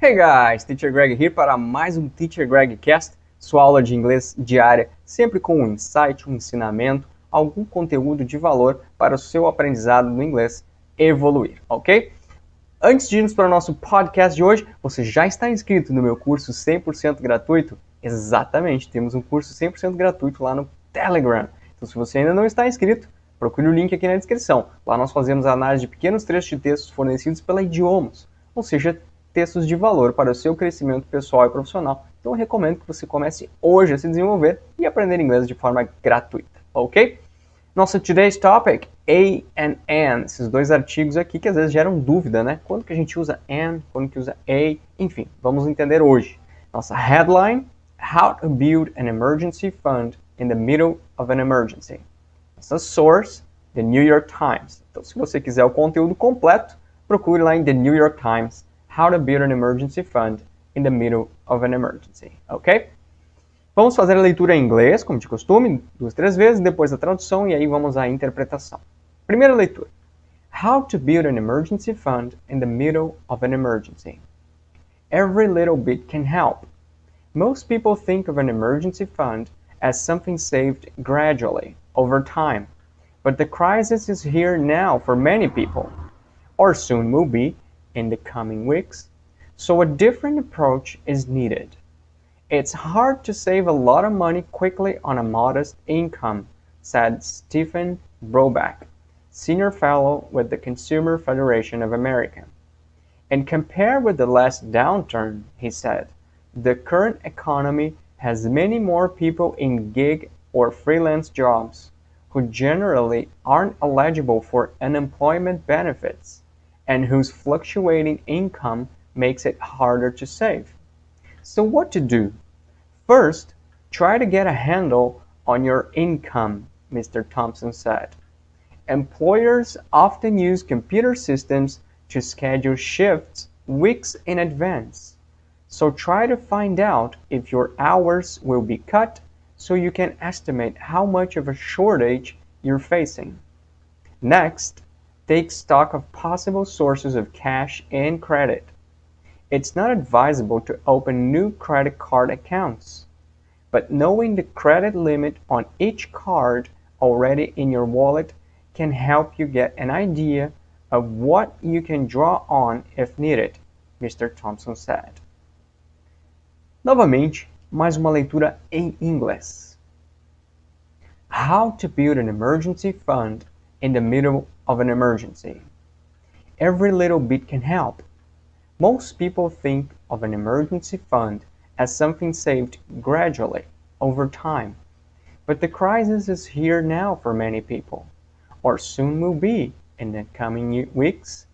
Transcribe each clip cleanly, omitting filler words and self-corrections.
Hey guys, Teacher Greg here para mais um Teacher Greg Cast, sua aula de inglês diária, sempre com um insight, um ensinamento, algum conteúdo de valor para o seu aprendizado do inglês evoluir, ok? Antes de irmos para o nosso podcast de hoje, você já está inscrito no meu curso 100% gratuito? Exatamente, temos um curso 100% gratuito lá no Telegram. Então, se você ainda não está inscrito, procure o link aqui na descrição. Lá nós fazemos a análise de pequenos trechos de textos fornecidos pela Idiomas, ou seja, textos de valor para o seu crescimento pessoal e profissional. Então eu recomendo que você comece hoje a se desenvolver e aprender inglês de forma gratuita, ok? Nosso today's topic, a and an, esses dois artigos aqui que às vezes geram dúvida, né? Quando que a gente usa an, quando que usa a, enfim, vamos entender hoje. Nossa headline, How to Build an Emergency Fund in the Middle of an Emergency. Nossa source, The New York Times. Então, se você quiser o conteúdo completo, procure lá em The New York Times, How to Build an Emergency Fund in the Middle of an Emergency, ok? Vamos fazer a leitura em inglês, como de costume, 2, 3 vezes, depois a tradução e aí vamos à interpretação. Primeira leitura. How to build an emergency fund in the middle of an emergency. Every little bit can help. Most people think of an emergency fund as something saved gradually, over time. But the crisis is here now for many people, or soon will be in the coming weeks. So a different approach is needed. It's hard to save a lot of money quickly on a modest income, said Stephen Broback, Senior Fellow with the Consumer Federation of America. And compared with the last downturn, he said, the current economy has many more people in gig or freelance jobs who generally aren't eligible for unemployment benefits and whose fluctuating income makes it harder to save. So what to do? First, try to get a handle on your income, Mr. Thompson said. Employers often use computer systems to schedule shifts weeks in advance. So try to find out if your hours will be cut so you can estimate how much of a shortage you're facing. Next, take stock of possible sources of cash and credit. It's not advisable to open new credit card accounts, but knowing the credit limit on each card already in your wallet can help you get an idea of what you can draw on if needed, Mr. Thompson said. Novamente, mais uma leitura em inglês. How to build an emergency fund in the middle of an emergency. Every little bit can help. Most people think of an emergency fund as something saved gradually, over time. But the crisis is here now for many people, or soon will be in the coming weeks.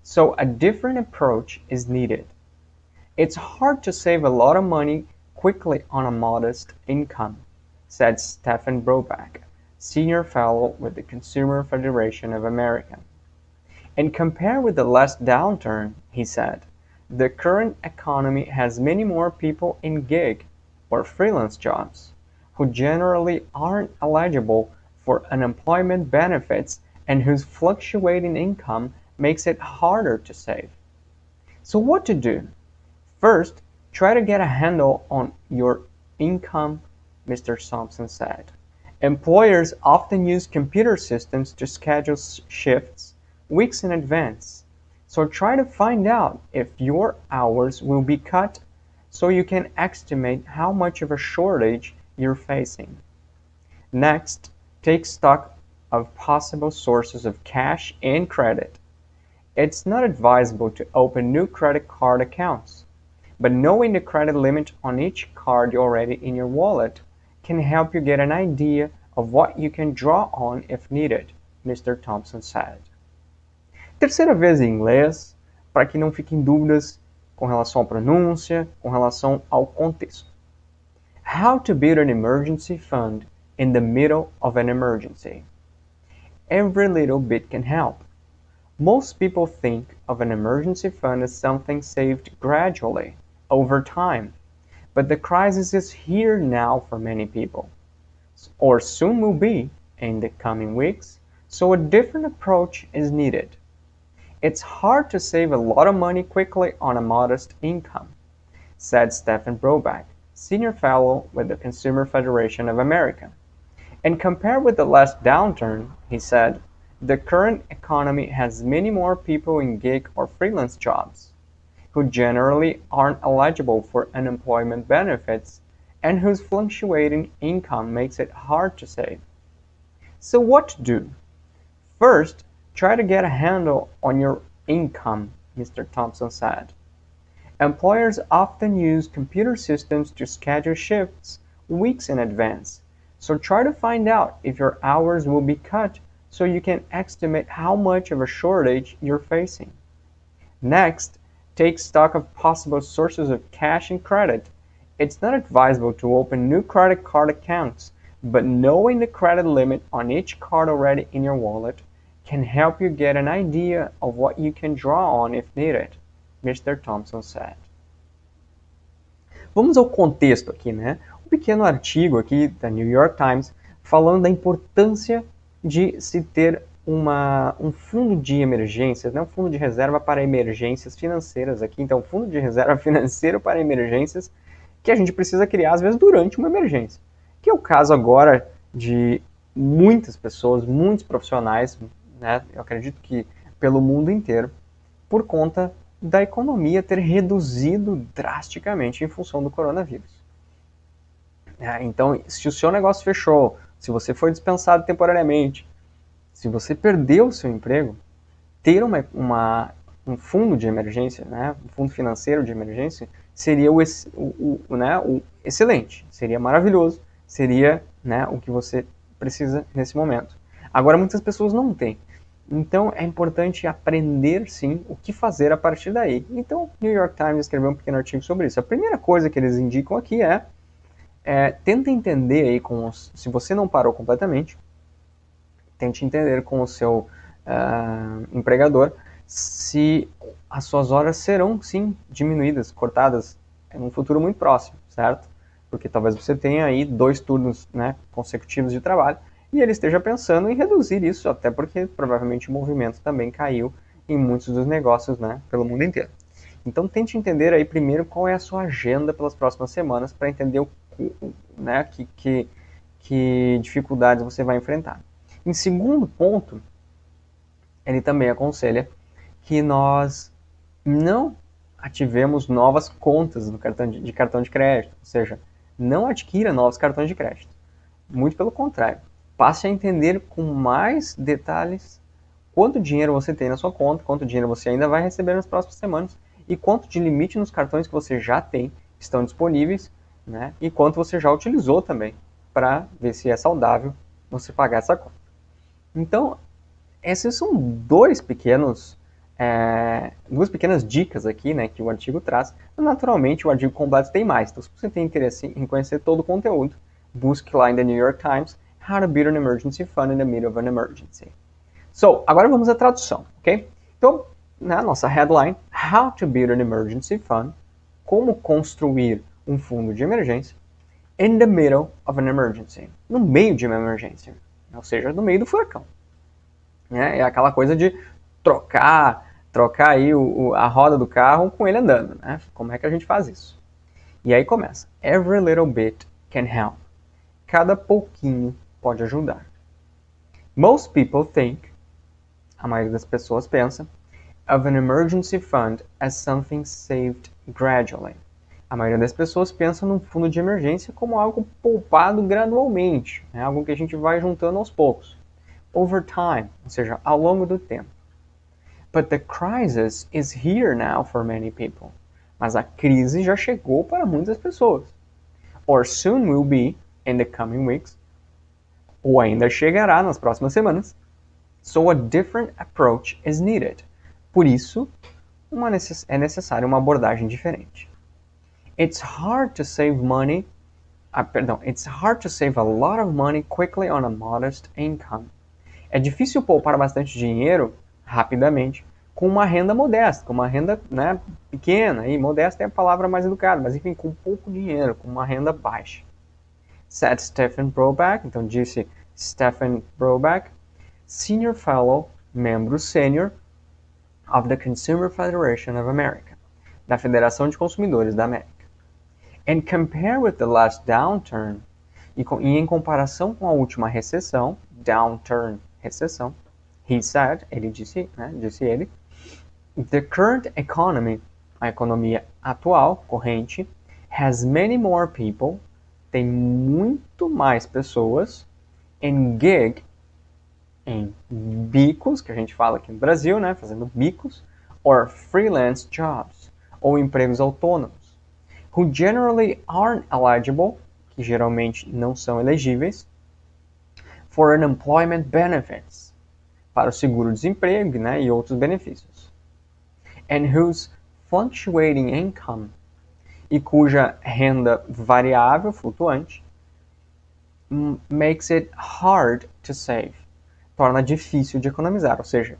So a different approach is needed. It's hard to save a lot of money quickly on a modest income, said Stephen Broback, Senior Fellow with the Consumer Federation of America. And compared with the last downturn, he said, the current economy has many more people in gig or freelance jobs who generally aren't eligible for unemployment benefits and whose fluctuating income makes it harder to save. So what to do? First, try to get a handle on your income, Mr. Thompson said. Employers often use computer systems to schedule shifts weeks in advance. So try to find out if your hours will be cut so you can estimate how much of a shortage you're facing. Next, take stock of possible sources of cash and credit. It's not advisable to open new credit card accounts, but knowing the credit limit on each card already in your wallet can help you get an idea of what you can draw on if needed, Mr. Thompson said. Terceira vez em inglês, para que não fiquem dúvidas com relação à pronúncia, com relação ao contexto. How to build an emergency fund in the middle of an emergency. Every little bit can help. Most people think of an emergency fund as something saved gradually, over time. But the crisis is here now for many people, or soon will be in the coming weeks, so a different approach is needed. It's hard to save a lot of money quickly on a modest income, said Stephen Broback, senior fellow with the Consumer Federation of America. And compared with the last downturn, he said, the current economy has many more people in gig or freelance jobs, who generally aren't eligible for unemployment benefits and whose fluctuating income makes it hard to save. So what to do? First, try to get a handle on your income, Mr. Thompson said. Employers often use computer systems to schedule shifts weeks in advance, so try to find out if your hours will be cut so you can estimate how much of a shortage you're facing. Next, take stock of possible sources of cash and credit. It's not advisable to open new credit card accounts, but knowing the credit limit on each card already in your wallet can help you get an idea of what you can draw on if needed, Mr. Thompson said. Vamos ao contexto aqui, né? Um pequeno artigo aqui da New York Times falando da importância de se ter um fundo de emergências, né? Um fundo de reserva para emergências financeiras aqui. Então, fundo de reserva financeiro para emergências que a gente precisa criar, às vezes, durante uma emergência. Que é o caso agora de muitas pessoas, muitos profissionais, né? Eu acredito que pelo mundo inteiro, por conta da economia ter reduzido drasticamente em função do coronavírus. Então, se o seu negócio fechou, se você foi dispensado temporariamente, se você perdeu o seu emprego, ter um fundo de emergência, né, um fundo financeiro de emergência, seria o excelente, seria maravilhoso, seria, né, o que você precisa nesse momento. Agora, muitas pessoas não têm. Então, é importante aprender, sim, o que fazer a partir daí. Então, o New York Times escreveu um pequeno artigo sobre isso. A primeira coisa que eles indicam aqui tenta entender aí se você não parou completamente, tente entender com o seu empregador se as suas horas serão, sim, diminuídas, cortadas em um futuro muito próximo, certo? Porque talvez você tenha aí 2 turnos, né, consecutivos de trabalho e ele esteja pensando em reduzir isso, até porque provavelmente o movimento também caiu em muitos dos negócios, né, pelo mundo inteiro. Então tente entender aí primeiro qual é a sua agenda pelas próximas semanas para entender né, que dificuldades você vai enfrentar. Em segundo ponto, ele também aconselha que nós não ativemos novas contas de cartão de crédito, ou seja, não adquira novos cartões de crédito. Muito pelo contrário, passe a entender com mais detalhes quanto dinheiro você tem na sua conta, quanto dinheiro você ainda vai receber nas próximas semanas e quanto de limite nos cartões que você já tem estão disponíveis, né? E quanto você já utilizou também, para ver se é saudável você pagar essa conta. Então, esses são duas pequenas dicas aqui, né, que o artigo traz. Naturalmente, o artigo completo tem mais. Então, se você tem interesse em conhecer todo o conteúdo, busque lá em The New York Times How to Build an Emergency Fund in the Middle of an Emergency. So, agora vamos à tradução, ok? Então, na nossa headline, How to Build an Emergency Fund, como construir um fundo de emergência in the middle of an emergency, no meio de uma emergência, ou seja, no meio do furacão. É aquela coisa de trocar aí a roda do carro com ele andando, né? Como é que a gente faz isso? E aí começa. Every little bit can help. Cada pouquinho pode ajudar. Most people think, a maioria das pessoas pensa, of an emergency fund as something saved gradually. A maioria das pessoas pensa num fundo de emergência como algo poupado gradualmente, né? Algo que a gente vai juntando aos poucos. Over time, ou seja, ao longo do tempo. But the crisis is here now for many people. Mas a crise já chegou para muitas pessoas. Or soon will be in the coming weeks. Ou ainda chegará nas próximas semanas. So a different approach is needed. Por isso, é necessária uma abordagem diferente. It's hard to save It's hard to save a lot of money quickly on a modest income. É difícil poupar bastante dinheiro rapidamente com uma renda modesta, com uma renda, né, pequena, e modesta é a palavra mais educada, mas enfim, com pouco dinheiro, com uma renda baixa. Said Stephen Broback, então disse Stephen Broback, Senior Fellow, membro sênior, of the Consumer Federation of America, da Federação de Consumidores da América. And compare with the last downturn, e em comparação com a última recessão, downturn, recessão, he said, ele disse, né, disse ele, the current economy, a economia atual, corrente, has many more people, tem muito mais pessoas, in gig, em bicos, que a gente fala aqui no Brasil, né, fazendo bicos, or freelance jobs, ou empregos autônomos, who generally aren't eligible, que geralmente não são elegíveis, for unemployment benefits, para o seguro-desemprego, né, e outros benefícios, and whose fluctuating income, e cuja renda variável, flutuante, makes it hard to save, torna difícil de economizar, ou seja,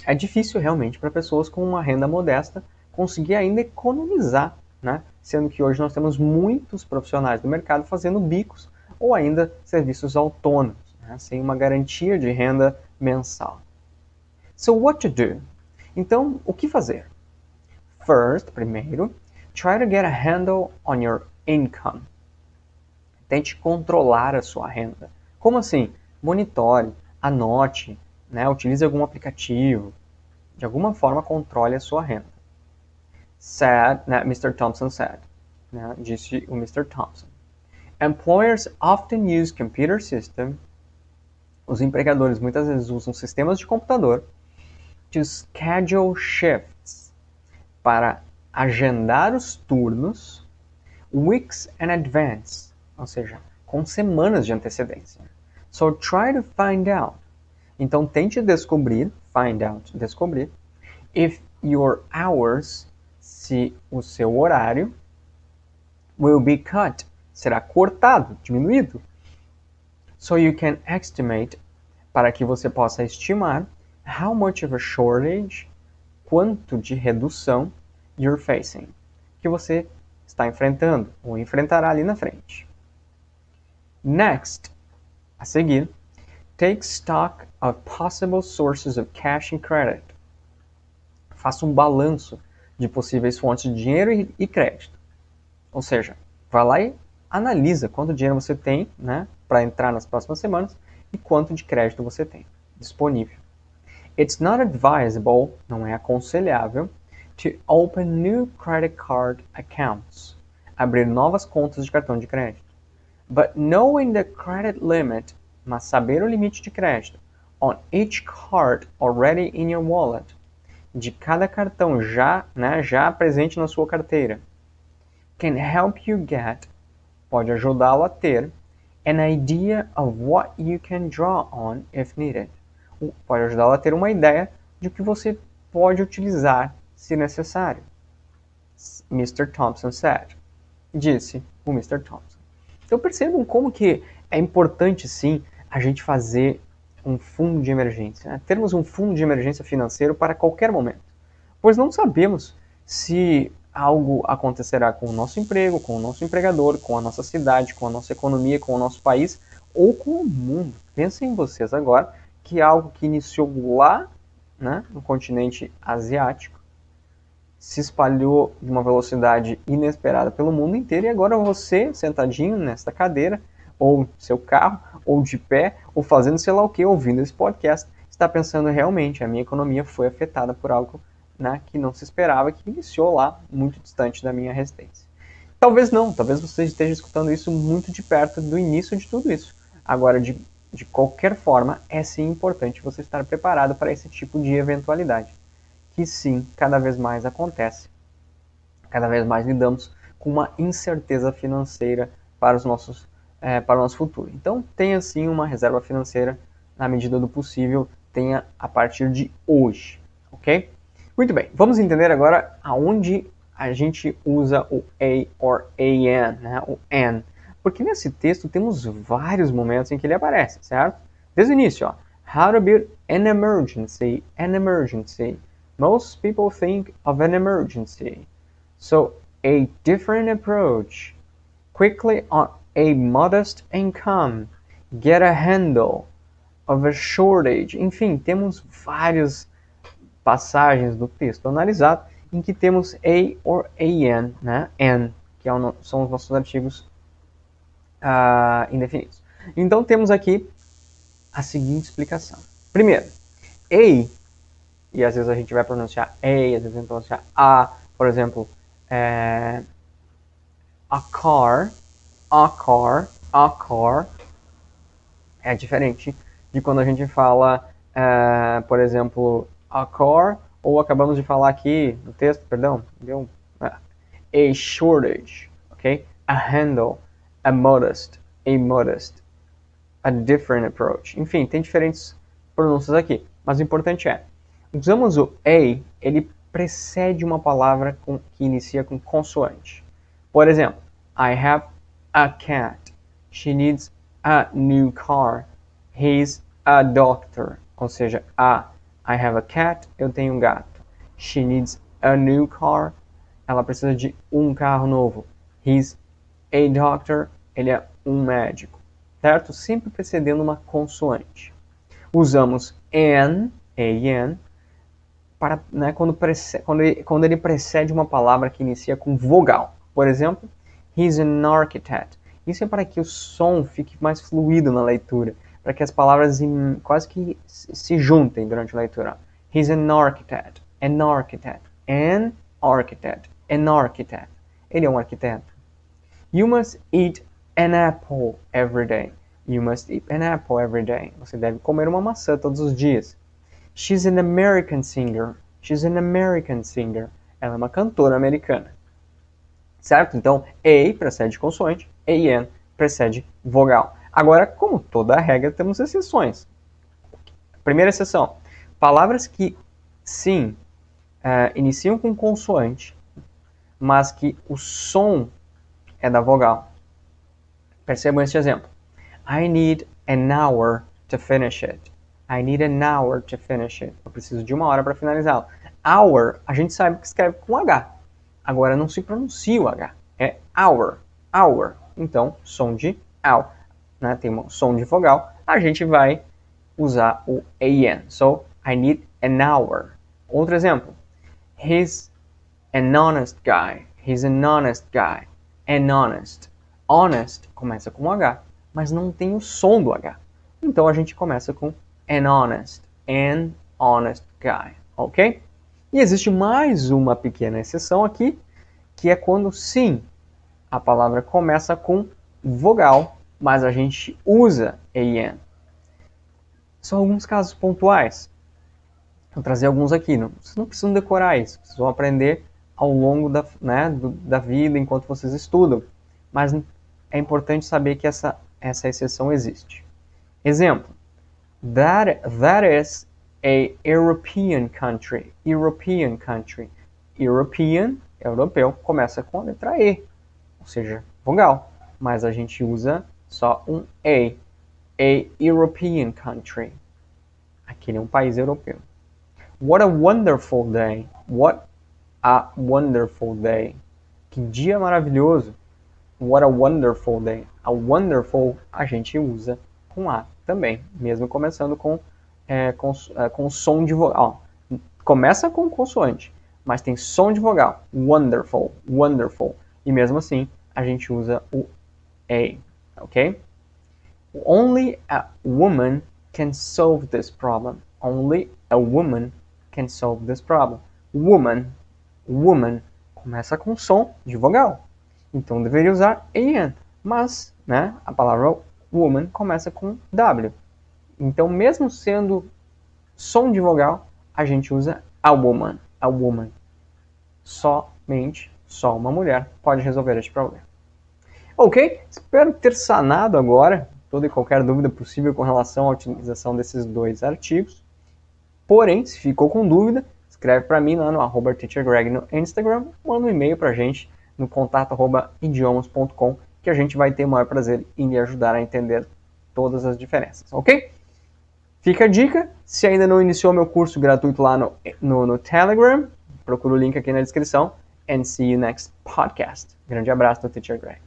é difícil realmente para pessoas com uma renda modesta conseguir ainda economizar, né? Sendo que hoje nós temos muitos profissionais do mercado fazendo bicos ou ainda serviços autônomos, né? Sem uma garantia de renda mensal. So what to do? Então, o que fazer? First, primeiro, try to get a handle on your income. Tente controlar a sua renda. Como assim? Monitore, anote, né? Utilize algum aplicativo. De alguma forma, controle a sua renda. Said, né? Mr. Thompson said. Né? Disse o Mr. Thompson. Employers often use computer system. Os empregadores muitas vezes usam sistemas de computador to schedule shifts, para agendar os turnos weeks in advance, ou seja, com semanas de antecedência. So try to find out. Então tente descobrir, find out, descobrir, if your hours, se o seu horário, will be cut, será cortado, diminuído. So you can estimate, para que você possa estimar, how much of a shortage, quanto de redução you're facing, que você está enfrentando ou enfrentará ali na frente. Next, a seguir, take stock of possible sources of cash and credit. Faça um balanço de possíveis fontes de dinheiro e crédito. Ou seja, vá lá e analisa quanto dinheiro você tem, né, para entrar nas próximas semanas e quanto de crédito você tem disponível. It's not advisable, não é aconselhável, to open new credit card accounts, abrir novas contas de cartão de crédito. But knowing the credit limit, mas saber o limite de crédito, on each card already in your wallet, de cada cartão já presente na sua carteira, can help you get, pode ajudá-lo a ter, an idea of what you can draw on if needed. Pode ajudá-lo a ter uma ideia de que você pode utilizar se necessário. Mr. Thompson said. Disse o Mr. Thompson. Então percebam como que é importante sim a gente fazer um fundo de emergência, né? Termos um fundo de emergência financeiro para qualquer momento. Pois não sabemos se algo acontecerá com o nosso emprego, com o nosso empregador, com a nossa cidade, com a nossa economia, com o nosso país ou com o mundo. Pensem em vocês agora que algo que iniciou lá, né, no continente asiático se espalhou de uma velocidade inesperada pelo mundo inteiro e agora você, sentadinho nesta cadeira, ou seu carro, ou de pé, ou fazendo sei lá o que, ouvindo esse podcast, está pensando realmente, a minha economia foi afetada por algo, né, que não se esperava, que iniciou lá, muito distante da minha residência. Talvez não, talvez você esteja escutando isso muito de perto do início de tudo isso. Agora, de qualquer forma, é sim importante você estar preparado para esse tipo de eventualidade, que sim, cada vez mais acontece. Cada vez mais lidamos com uma incerteza financeira para o nosso futuro. Então, tenha sim uma reserva financeira na medida do possível, tenha a partir de hoje, ok? Muito bem, vamos entender agora aonde a gente usa o a or an, né? O an. Porque nesse texto temos vários momentos em que ele aparece, certo? Desde o início, ó. How to build an emergency, an emergency. Most people think of an emergency. So, a different approach. Quickly on a modest income. Get a handle of a shortage. Enfim, temos várias passagens do texto analisado em que temos a or an, né? An, que são os nossos artigos indefinidos. Então temos aqui a seguinte explicação. Primeiro, a, e às vezes a gente vai pronunciar a, às vezes a gente vai pronunciar a, por exemplo, a car, é diferente de quando a gente fala, por exemplo, a car, ou acabamos de falar aqui no texto, perdão, deu a shortage, ok? A handle, a modest, a different approach. Enfim, tem diferentes pronúncias aqui, mas o importante é, usamos o a, ele precede uma palavra que inicia com consoante. Por exemplo, I have a cat. She needs a new car. He's a doctor. Ou seja, I have a cat, eu tenho um gato. She needs a new car. Ela precisa de um carro novo. He's a doctor. Ele é um médico. Certo? Sempre precedendo uma consoante. Usamos an, para, né, quando ele precede uma palavra que inicia com vogal. Por exemplo, he's an architect. Isso é para que o som fique mais fluido na leitura, para que as palavras quase que se juntem durante a leitura. He's an architect, an architect, an architect, an architect. Ele é um arquiteto. You must eat an apple every day. You must eat an apple every day. Você deve comer uma maçã todos os dias. She's an American singer. She's an American singer. Ela é uma cantora americana. Certo? Então, a precede consoante, an precede vogal. Agora, como toda regra, temos exceções. Primeira exceção. Palavras que, sim, iniciam com consoante, mas que o som é da vogal. Percebam este exemplo. I need an hour to finish it. I need an hour to finish it. Eu preciso de 1 hora para finalizá-lo. Hour, a gente sabe que escreve com H. Agora não se pronuncia o H. É hour, hour. Então, som de ao. Né? Tem um som de vogal. A gente vai usar o an. So, I need an hour. Outro exemplo. He's an honest guy. He's an honest guy. An honest. Honest começa com H, mas não tem o som do H. Então a gente começa com an honest guy, ok? E existe mais uma pequena exceção aqui, que é quando sim, a palavra começa com vogal, mas a gente usa an. São alguns casos pontuais. Vou trazer alguns aqui. Vocês não precisam decorar isso, vocês vão aprender ao longo da vida, enquanto vocês estudam. Mas é importante saber que essa exceção existe. Exemplo. That is a European country. European country. European, europeu, começa com a letra E, ou seja, vogal. Mas a gente usa só um A. A European country. Aquele é um país europeu. What a wonderful day. What a wonderful day. Que dia maravilhoso. What a wonderful day. A wonderful a gente usa com A também, mesmo começando com som de vogal. Começa com consoante, mas tem som de vogal. Wonderful, wonderful. E mesmo assim, a gente usa o A, ok? Only a woman can solve this problem. Only a woman can solve this problem. Woman, começa com som de vogal. Então deveria usar an, mas a palavra woman começa com W. Então mesmo sendo som de vogal, a gente usa a woman. Somente, só uma mulher pode resolver este problema. Ok? Espero ter sanado agora toda e qualquer dúvida possível com relação à utilização desses dois artigos. Porém, se ficou com dúvida, escreve para mim lá no @teachergreg no Instagram, manda um e-mail para a gente no contato@idiomas.com, que a gente vai ter o maior prazer em lhe ajudar a entender todas as diferenças, ok? Fica a dica, se ainda não iniciou meu curso gratuito lá no Telegram, procura o link aqui na descrição, and see you next podcast. Grande abraço do Teacher Greg.